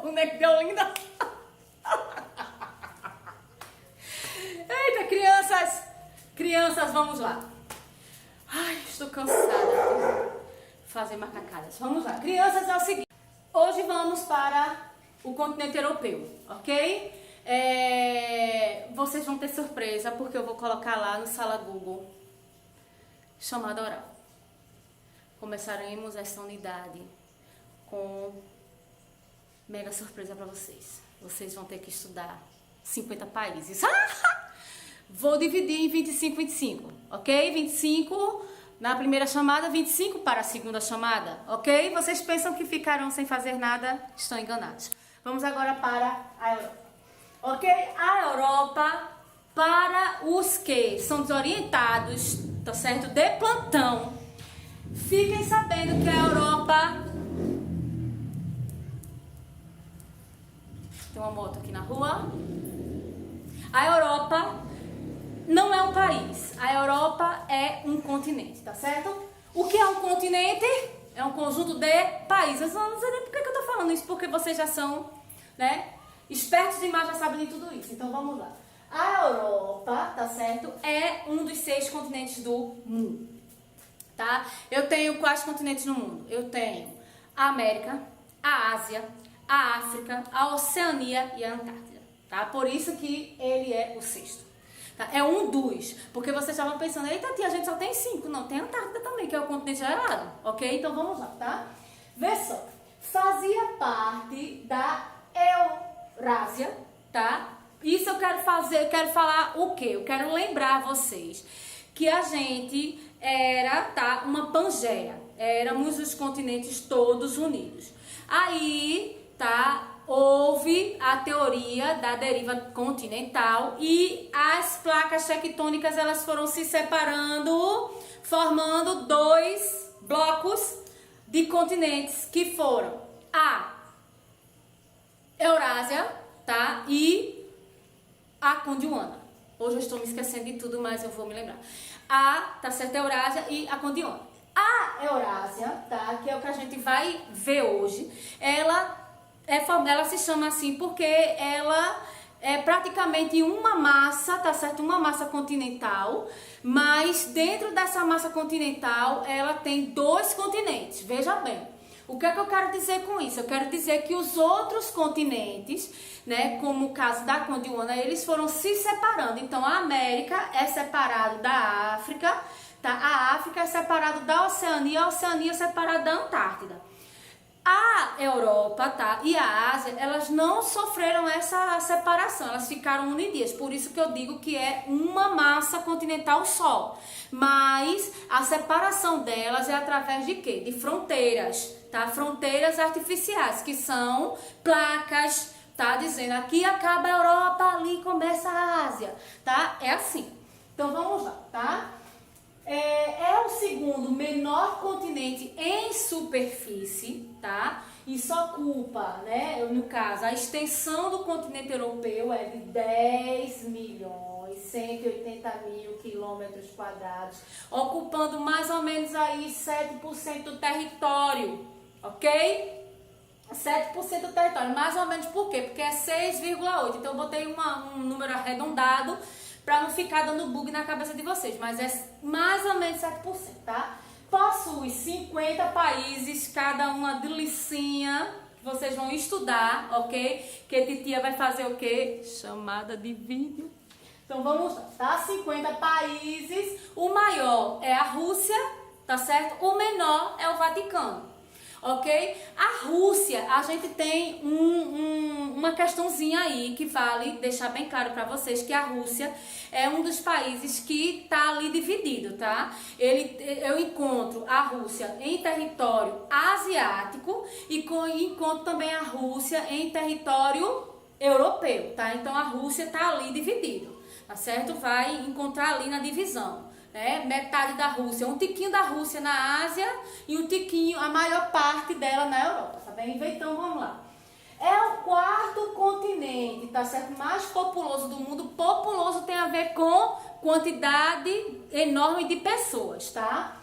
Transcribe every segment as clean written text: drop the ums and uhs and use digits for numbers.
Boneco de Olinda. Eita, crianças. Crianças, vamos lá. Ai, estou cansada de fazer macacadas. Vamos lá. Crianças, é o seguinte. Hoje vamos para o continente europeu, ok? Vocês vão ter surpresa porque eu vou colocar lá no Sala Google chamada oral. Começaremos essa unidade com mega surpresa para vocês. Vocês vão ter que estudar 50 países. Vou dividir em 25, 25, ok? 25 na primeira chamada, 25 para a segunda chamada, ok? Vocês pensam que ficarão sem fazer nada? Estão enganados. Vamos agora para a Europa, ok? A Europa, para os que são desorientados, tá certo? De plantão, fiquem sabendo que a Europa... Tem uma moto aqui na rua. A Europa não é um país. A Europa é um continente, tá certo? O que é um continente? É um conjunto de países. Eu não sei nem por que eu tô falando isso, porque vocês já são, né, espertos demais, já sabem de tudo isso. Então vamos lá. A Europa, tá certo? É um dos 6 continentes do mundo, tá? Eu tenho quais continentes no mundo? Eu tenho a América, a Ásia, a África, a Oceania e a Antártida, tá? Por isso que ele é o 6º. Tá? É um dos, porque vocês estavam pensando, eita tia, a gente só tem 5. Não, tem a Antártida também, que é o continente gelado, ok? Então vamos lá, tá? Vê só, fazia parte da Eurásia, tá? Isso eu quero fazer, eu quero falar o quê? Eu quero lembrar vocês que a gente era, tá, uma Pangeia. Éramos os continentes todos unidos. Aí, tá, houve a teoria da deriva continental e as placas tectônicas elas foram se separando, formando 2 blocos de continentes que foram a Eurásia, tá, e a Gondwana. Hoje eu estou me esquecendo de tudo, mas eu vou me lembrar. Tá certo, Eurásia e a Gondwana. A Eurásia, tá, que é o que a gente vai ver hoje, ela se chama assim porque ela é praticamente uma massa, tá certo? Uma massa continental, mas dentro dessa massa continental ela tem 2 continentes. Veja bem, o que é que eu quero dizer com isso? Eu quero dizer que os outros continentes, né, como o caso da Gondwana, eles foram se separando. Então a América é separado da África, tá? A África é separado da Oceania, a Oceania é separada da Antártida. A Europa, tá, e a Ásia, elas não sofreram essa separação, elas ficaram unidas, por isso que eu digo que é uma massa continental só. Mas a separação delas é através de quê? De fronteiras, tá? Fronteiras artificiais, que são placas, tá? Dizendo aqui acaba a Europa, ali começa a Ásia, tá? É assim. Então vamos lá, tá? É o segundo menor continente em superfície, tá? Isso ocupa, né, no caso, a extensão do continente europeu é de 10.180.000 quilômetros quadrados, ocupando mais ou menos aí 7% do território, ok? 7% do território, mais ou menos por quê? Porque é 6,8, então eu botei um número arredondado, para não ficar dando bug na cabeça de vocês, mas é mais ou menos 7%, tá? Possui 50 países, cada uma delicinha, que vocês vão estudar, ok? Que titia vai fazer o quê? Chamada de vídeo. Então vamos lá, tá? 50 países, o maior é a Rússia, tá certo? O menor é o Vaticano. Ok? A Rússia, a gente tem uma questãozinha aí que vale deixar bem claro para vocês que a Rússia é um dos países que tá ali dividido, tá? Eu encontro a Rússia em território asiático e encontro também a Rússia em território europeu, tá? Então a Rússia tá ali dividido, tá certo? Vai encontrar ali na divisão. Metade da Rússia, um tiquinho da Rússia na Ásia e um tiquinho, a maior parte dela na Europa, tá bem? Então vamos lá. É o 4º continente, tá certo? Mais populoso do mundo. Populoso tem a ver com quantidade enorme de pessoas, tá?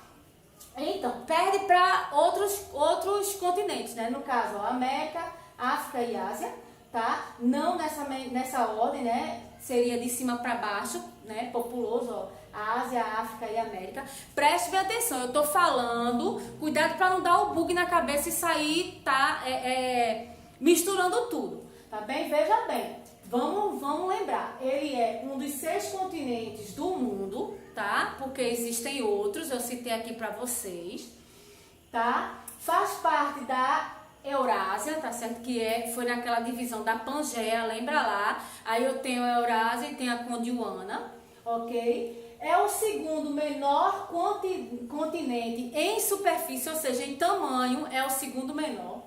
Então, perde para outros continentes, né? No caso, a América, África e Ásia, tá? Não nessa ordem, né? Seria de cima para baixo, né? Populoso, ó. Ásia, África e América. Preste bem atenção, eu tô falando, cuidado para não dar o bug na cabeça e sair, tá? Misturando tudo, tá bem? Veja bem, vamos lembrar, ele é um dos 6 continentes do mundo, tá? Porque existem outros, eu citei aqui para vocês, tá? Faz parte da Eurásia, tá certo? Foi naquela divisão da Pangeia, lembra lá? Aí eu tenho a Eurásia e tenho a Gondwana, ok? É o segundo menor continente em superfície, ou seja, em tamanho, é o segundo menor,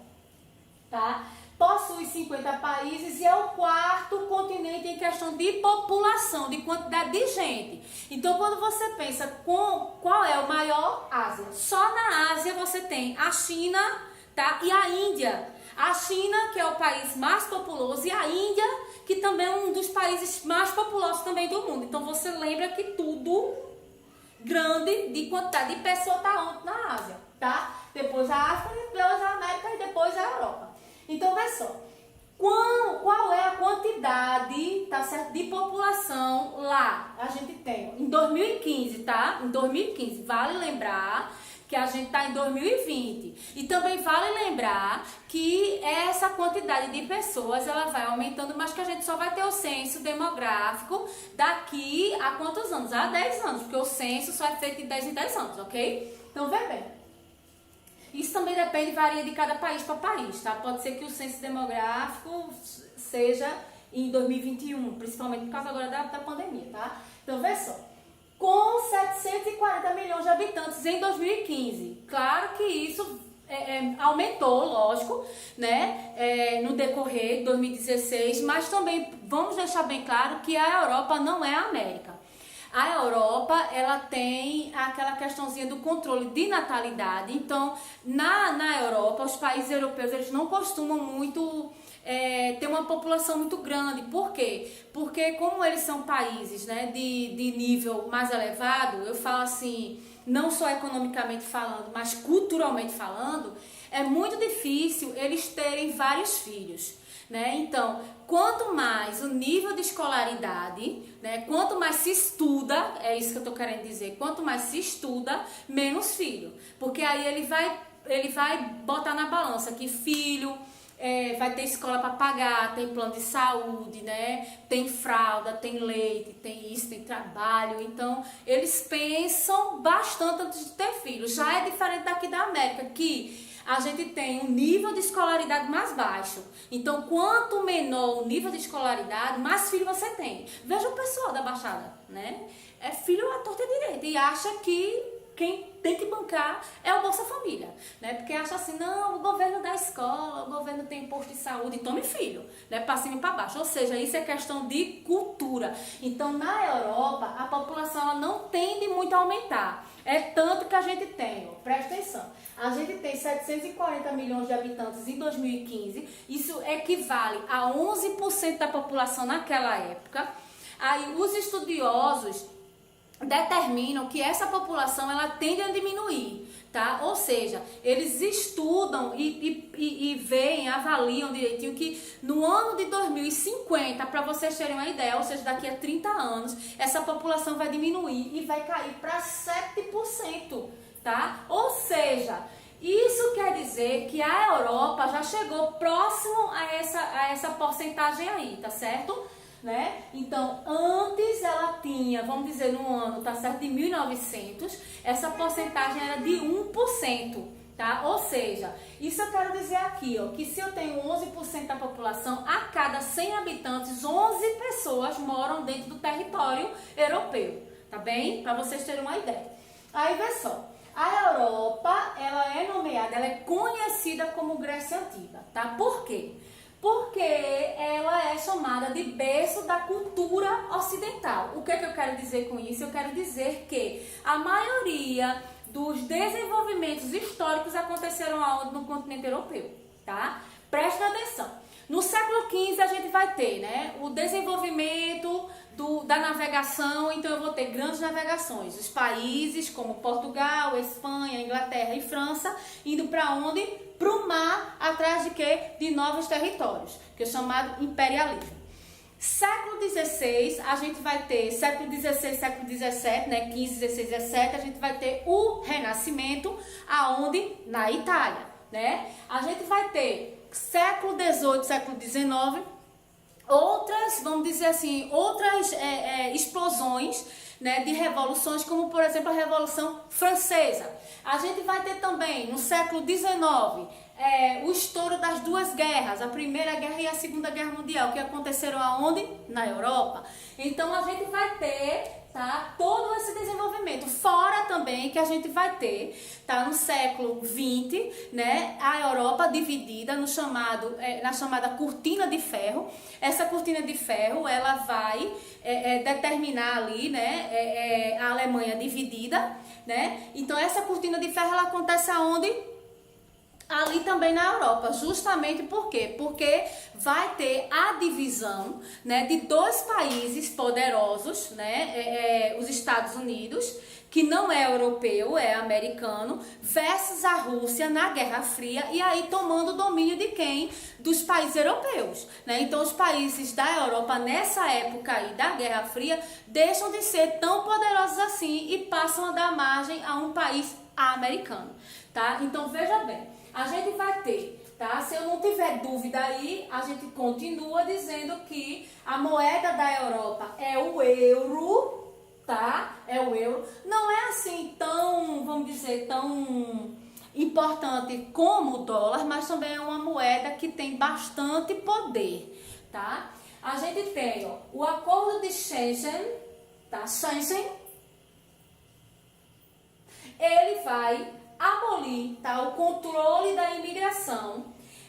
tá? Possui 50 países e é o 4º continente em questão de população, de quantidade de gente. Então, quando você pensa qual é o maior, Ásia. Só na Ásia você tem a China, tá? E a Índia. A China, que é o país mais populoso, e a Índia, que também é um dos países mais populosos também do mundo. Então, você lembra que tudo grande de quantidade de pessoas está na Ásia, tá? Depois a África, depois a América e depois a Europa. Então, vê só. Qual é a quantidade, tá certo, de população lá? A gente tem, em 2015, tá? Em 2015, vale lembrar que a gente está em 2020. E também vale lembrar que essa quantidade de pessoas, ela vai aumentando, mas que a gente só vai ter o censo demográfico daqui a quantos anos? A 10 anos, porque o censo só é feito de 10 em 10 anos, ok? Então, vê bem. Isso também depende, varia de cada país para país, tá? Pode ser que o censo demográfico seja em 2021, principalmente por causa agora da pandemia, tá? Então, vê só. Com 740 milhões de habitantes em 2015. Claro que isso aumentou, lógico, né, no decorrer de 2016, mas também vamos deixar bem claro que a Europa não é a América. A Europa, ela tem aquela questãozinha do controle de natalidade. Então, na Europa, os países europeus, eles não costumam muito ter uma população muito grande. Por quê? Porque como eles são países, né, de nível mais elevado, eu falo assim, não só economicamente falando, mas culturalmente falando, é muito difícil eles terem vários filhos, né? Então, quanto mais o nível de escolaridade, né, quanto mais se estuda, é isso que eu tô querendo dizer, quanto mais se estuda, menos filho. Porque aí ele vai botar na balança que filho vai ter escola para pagar, tem plano de saúde, né? Tem fralda, tem leite, tem isso, tem trabalho. Então, eles pensam bastante antes de ter filhos. Já é diferente daqui da América, que a gente tem um nível de escolaridade mais baixo. Então, quanto menor o nível de escolaridade, mais filho você tem. Veja o pessoal da Baixada, né? É filho à torta e direita e acha que quem tem que bancar é o Bolsa Família, né? Porque acha assim, não, o governo dá escola, o governo tem posto de saúde, tome filho, né? Pra cima e pra baixo. Ou seja, isso é questão de cultura. Então, na Europa, a população ela não tende muito a aumentar. É tanto que a gente tem, ó, presta atenção, a gente tem 740 milhões de habitantes em 2015, isso equivale a 11% da população naquela época. Aí, os estudiosos determinam que essa população ela tende a diminuir, tá? Ou seja, eles estudam e veem, avaliam direitinho que no ano de 2050, para vocês terem uma ideia, ou seja, daqui a 30 anos, essa população vai diminuir e vai cair para 7%, tá? Ou seja, isso quer dizer que a Europa já chegou próximo a essa porcentagem aí, tá certo? Né? Então, antes ela tinha, vamos dizer, no ano, tá certo, de 1900, essa porcentagem era de 1%, tá? Ou seja, isso eu quero dizer aqui, ó, que se eu tenho 11% da população, a cada 100 habitantes, 11 pessoas moram dentro do território europeu, tá bem? Para vocês terem uma ideia. Aí, vê só, a Europa, ela é nomeada, ela é conhecida como Grécia Antiga, tá? Por quê? Porque ela é chamada de berço da cultura ocidental. O que eu quero dizer com isso? Eu quero dizer que a maioria dos desenvolvimentos históricos aconteceram aonde? No continente europeu, tá? Presta atenção. No século XV a gente vai ter, né, o desenvolvimento da navegação, então eu vou ter grandes navegações. Os países como Portugal, Espanha, Inglaterra e França, indo para onde? Para o mar, atrás de quê? De novos territórios, que é chamado imperialismo. Século XVI, a gente vai ter, século XVI, século XVII, né, 15, 16, 17, a gente vai ter o Renascimento, aonde? Na Itália, né? A gente vai ter século XVIII, século XIX, outras, vamos dizer assim, outras explosões, né, de revoluções, como por exemplo a Revolução Francesa. A gente vai ter também no século XIX o estouro das duas guerras, a Primeira Guerra e a Segunda Guerra Mundial, que aconteceram aonde? Na Europa. Então a gente vai ter, tá, todo esse desenvolvimento, fora também que a gente vai ter, tá, no século XX, né, a Europa dividida no chamado, na chamada cortina de ferro. Essa cortina de ferro, ela vai determinar ali, né, a Alemanha dividida, né. Então essa cortina de ferro, ela acontece aonde? Ali também na Europa, justamente por quê? Porque vai ter a divisão, né, de dois países poderosos, né, os Estados Unidos, que não é europeu, é americano, versus a Rússia na Guerra Fria, e aí tomando o domínio de quem? Dos países europeus, né? Então os países da Europa nessa época aí da Guerra Fria deixam de ser tão poderosos assim e passam a dar margem a um país americano, tá? Então veja bem, a gente vai ter, tá? Se eu não tiver dúvida aí, a gente continua dizendo que a moeda da Europa é o euro, tá? É o euro. Não é assim tão, vamos dizer, tão importante como o dólar, mas também é uma moeda que tem bastante poder, tá? A gente tem, ó, o acordo de Schengen, tá? Schengen, ele vai abolir, tá, o controle da imigração,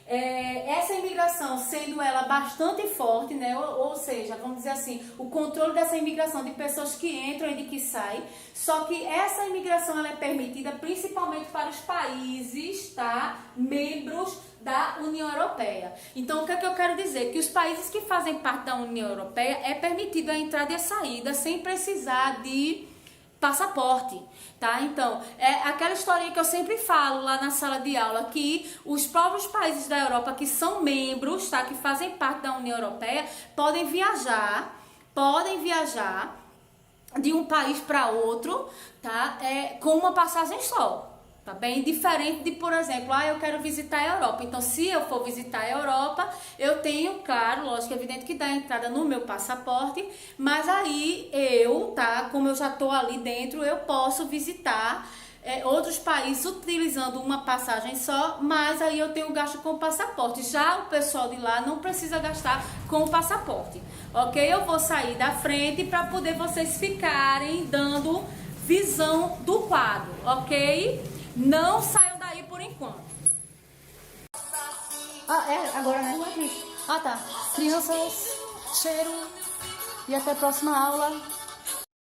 essa imigração sendo ela bastante forte, né, ou seja, vamos dizer assim, o controle dessa imigração de pessoas que entram e de que saem, só que essa imigração ela é permitida principalmente para os países, tá, membros da União Europeia. Então, o que é que eu quero dizer? Que os países que fazem parte da União Europeia é permitido a entrada e a saída sem precisar de passaporte, tá? Então, é aquela historinha que eu sempre falo lá na sala de aula, que os próprios países da Europa que são membros, tá? Que fazem parte da União Europeia, podem viajar de um país para outro, tá? Com uma passagem só. Tá bem diferente de, por exemplo, eu quero visitar a Europa. Então, se eu for visitar a Europa, eu tenho, claro, lógico, evidente que dá entrada no meu passaporte, mas aí tá, como eu já tô ali dentro, eu posso visitar outros países utilizando uma passagem só, mas aí eu tenho gasto com o passaporte. Já o pessoal de lá não precisa gastar com o passaporte, ok? Eu vou sair da frente para poder vocês ficarem dando visão do quadro, ok? Não saiam daí por enquanto. Agora, né? Não é isso. Tá. Crianças, cheiro e até a próxima aula.